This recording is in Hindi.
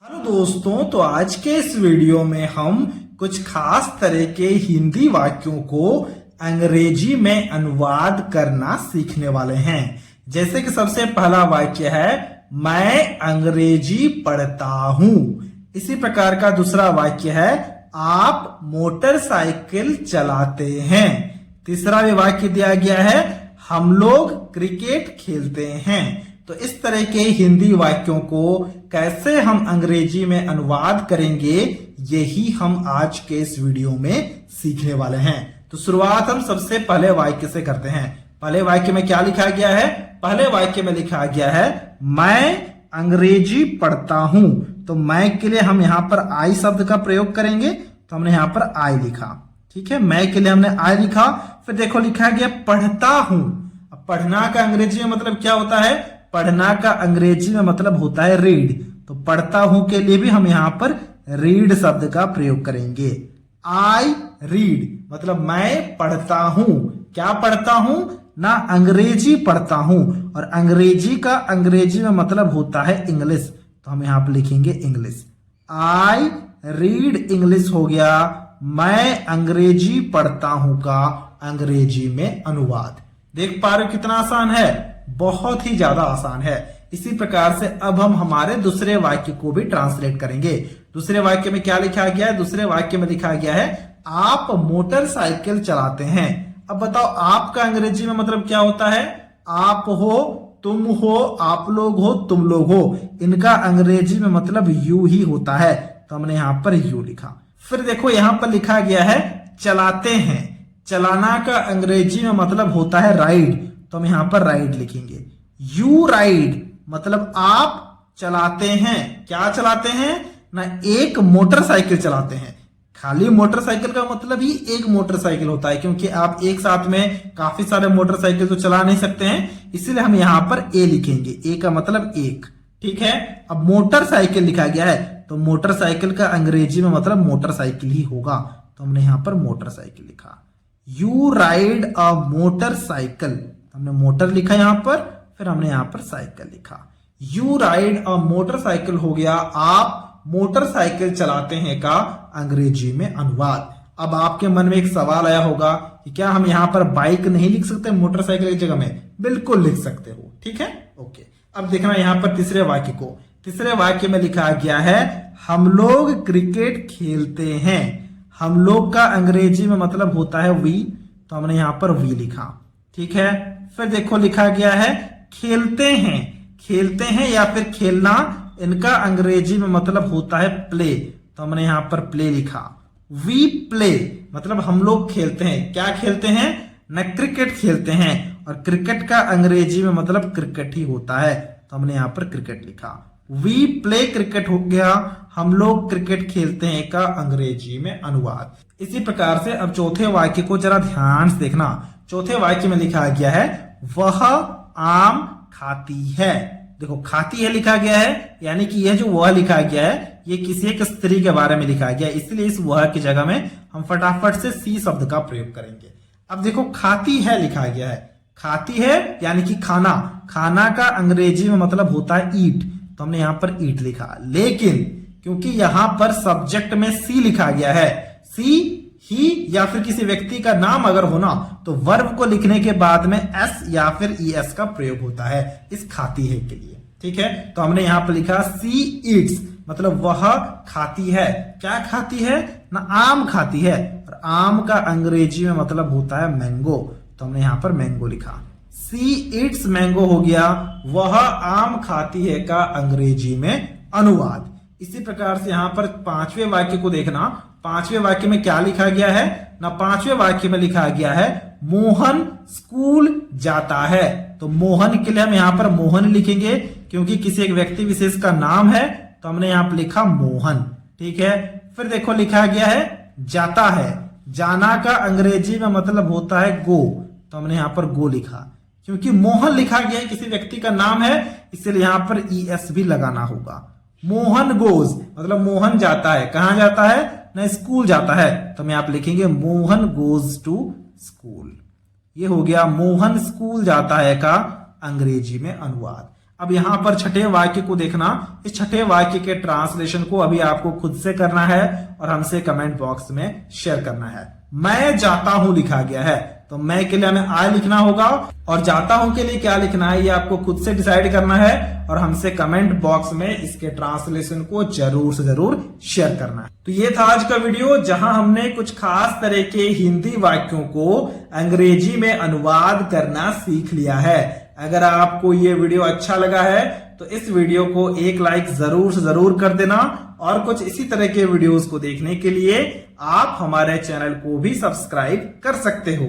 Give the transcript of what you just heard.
हेलो दोस्तों, तो आज के इस वीडियो में हम कुछ खास तरह के हिंदी वाक्यों को अंग्रेजी में अनुवाद करना सीखने वाले हैं। जैसे कि सबसे पहला वाक्य है, मैं अंग्रेजी पढ़ता हूं। इसी प्रकार का दूसरा वाक्य है, आप मोटरसाइकिल चलाते हैं। तीसरा भी वाक्य दिया गया है, हम लोग क्रिकेट खेलते हैं। तो इस तरह के हिंदी वाक्यों को कैसे हम अंग्रेजी में अनुवाद करेंगे, यही हम आज के इस वीडियो में सीखने वाले हैं। तो शुरुआत हम सबसे पहले वाक्य से करते हैं। पहले वाक्य में क्या लिखा गया है? पहले वाक्य में लिखा गया है, मैं अंग्रेजी पढ़ता हूं। तो मैं के लिए हम यहां पर आई शब्द का प्रयोग करेंगे, तो हमने यहां पर आई लिखा। ठीक है, मैं के लिए हमने आई लिखा। फिर देखो लिखा गया पढ़ता हूं। अब पढ़ना का अंग्रेजी में मतलब क्या होता है? पढ़ना का अंग्रेजी में मतलब होता है रीड। तो पढ़ता हूं के लिए भी हम यहां पर रीड शब्द का प्रयोग करेंगे। आई रीड मतलब मैं पढ़ता हूं। क्या पढ़ता हूं? ना अंग्रेजी पढ़ता हूं। और अंग्रेजी का अंग्रेजी में मतलब होता है इंग्लिश। तो हम यहां पर लिखेंगे इंग्लिश। आई रीड इंग्लिश हो गया, मैं अंग्रेजी पढ़ता हूं का अंग्रेजी में अनुवाद। देख पा रहे हो कितना आसान है? बहुत ही ज्यादा आसान है। इसी प्रकार से अब हम हमारे दूसरे वाक्य को भी ट्रांसलेट करेंगे। दूसरे वाक्य में क्या लिखा गया है? दूसरे वाक्य में लिखा गया है, आप मोटरसाइकिल चलाते हैं। अब बताओ आप का अंग्रेजी में मतलब क्या होता है? आप हो, तुम हो, आप लोग हो, तुम लोग हो। इनका अंग्रेजी में मतलब यू ही होता है। तो हमने यहां पर यू लिखा। फिर देखो यहां पर लिखा गया है चलाते हैं। चलाना का अंग्रेजी में मतलब होता है राइड। तो हम यहां पर राइड लिखेंगे। यू राइड मतलब आप चलाते हैं। क्या चलाते हैं? ना एक मोटरसाइकिल चलाते हैं। खाली मोटरसाइकिल का मतलब ही एक मोटरसाइकिल होता है, क्योंकि आप एक साथ में काफी सारे मोटरसाइकिल तो चला नहीं सकते हैं। इसीलिए हम यहां पर ए लिखेंगे। ए का मतलब एक। ठीक है, अब मोटरसाइकिल लिखा गया है, तो मोटरसाइकिल का अंग्रेजी में मतलब मोटरसाइकिल ही होगा। तो हमने यहां पर मोटरसाइकिल लिखा। यू राइड अ मोटरसाइकिल, हमने मोटर लिखा यहां पर, फिर हमने यहां पर साइकिल लिखा। यू राइड अ मोटरसाइकिल हो गया, आप मोटरसाइकिल चलाते हैं का अंग्रेजी में अनुवाद। अब आपके मन में एक सवाल आया होगा कि क्या हम यहां पर बाइक नहीं लिख सकते मोटरसाइकिल की जगह में? बिल्कुल लिख सकते हो। ठीक है, ओके। अब देखना यहां पर तीसरे वाक्य को। तीसरे वाक्य में लिखा गया है, हम लोग क्रिकेट खेलते हैं। हम लोग का अंग्रेजी में मतलब होता है वी। तो हमने यहां पर वी लिखा। ठीक है, फिर देखो लिखा गया है खेलते हैं। खेलते हैं या फिर खेलना, इनका अंग्रेजी में मतलब होता है प्ले। तो हमने यहां पर प्ले लिखा। वी प्ले मतलब हम लोग खेलते हैं। क्या खेलते हैं? न क्रिकेट खेलते हैं। और क्रिकेट का अंग्रेजी में मतलब क्रिकेट ही होता है। तो हमने यहां पर क्रिकेट लिखा। वी प्ले क्रिकेट हो गया, हम लोग क्रिकेट खेलते हैं का अंग्रेजी में अनुवाद। इसी प्रकार से अब चौथे वाक्य को जरा ध्यान से देखना। चौथे वाक्य में लिखा गया है, वह आम खाती है। देखो खाती है लिखा गया है, यानी कि यह जो वह लिखा गया है ये किसी एक स्त्री के बारे में लिखा गया है। इसलिए इस वह की जगह में हम फटाफट से सी शब्द का प्रयोग करेंगे। अब देखो खाती है लिखा गया है। खाती है यानी कि खाना। खाना का अंग्रेजी में मतलब होता है ईट। तो हमने यहां पर ईट लिखा। लेकिन क्योंकि यहां पर सब्जेक्ट में सी लिखा गया है, सी ही या फिर किसी व्यक्ति का नाम अगर होना तो वर्ब को लिखने के बाद में एस या फिर ईएस का प्रयोग होता है इस खाती है के लिए। ठीक है, तो हमने यहां पर लिखा सी ईट्स मतलब वह खाती है। क्या खाती है? ना आम खाती है। और आम का अंग्रेजी में मतलब होता है मैंगो। तो हमने यहां पर मैंगो लिखा। सी ईट्स मैंगो हो गया, वह आम खाती है का अंग्रेजी में अनुवाद। इसी प्रकार से यहां पर पांचवें वाक्य को देखना। पांचवें वाक्य में क्या लिखा गया है? ना पांचवें वाक्य में लिखा गया है, मोहन स्कूल जाता है। तो मोहन के लिए हम यहां पर मोहन लिखेंगे, क्योंकि किसी एक व्यक्ति विशेष का नाम है। तो हमने यहां पर लिखा मोहन। ठीक है, फिर देखो लिखा गया है जाता है। जाना का अंग्रेजी में मतलब होता है गो। तो हमने यहां पर गो लिखा। क्योंकि मोहन लिखा गया है, किसी व्यक्ति का नाम है, इसलिए यहां पर ईएस भी लगाना होगा। मोहन गोज मतलब मोहन जाता है। कहां जाता है? ना स्कूल जाता है। तो हम यहां पर लिखेंगे मोहन गोज टू स्कूल। ये हो गया मोहन स्कूल जाता है का अंग्रेजी में अनुवाद। अब यहां पर छठे वाक्य को देखना, इस छठे वाक्य के ट्रांसलेशन को अभी आपको खुद से करना है और हमसे कमेंट बॉक्स में शेयर करना है। मैं जाता हूं लिखा गया है, तो मैं के लिए हमें आई लिखना होगा और जाता हूं के लिए क्या लिखना है ये आपको खुद से डिसाइड करना है और हमसे कमेंट बॉक्स में इसके ट्रांसलेशन को जरूर से जरूर शेयर करना है। तो ये था आज का वीडियो जहां हमने कुछ खास तरह के हिंदी वाक्यों को अंग्रेजी में अनुवाद करना सीख लिया है। अगर आपको ये वीडियो अच्छा लगा है तो इस वीडियो को एक लाइक जरूर से जरूर कर देना और कुछ इसी तरह के वीडियोस को देखने के लिए आप हमारे चैनल को भी सब्सक्राइब कर सकते हो।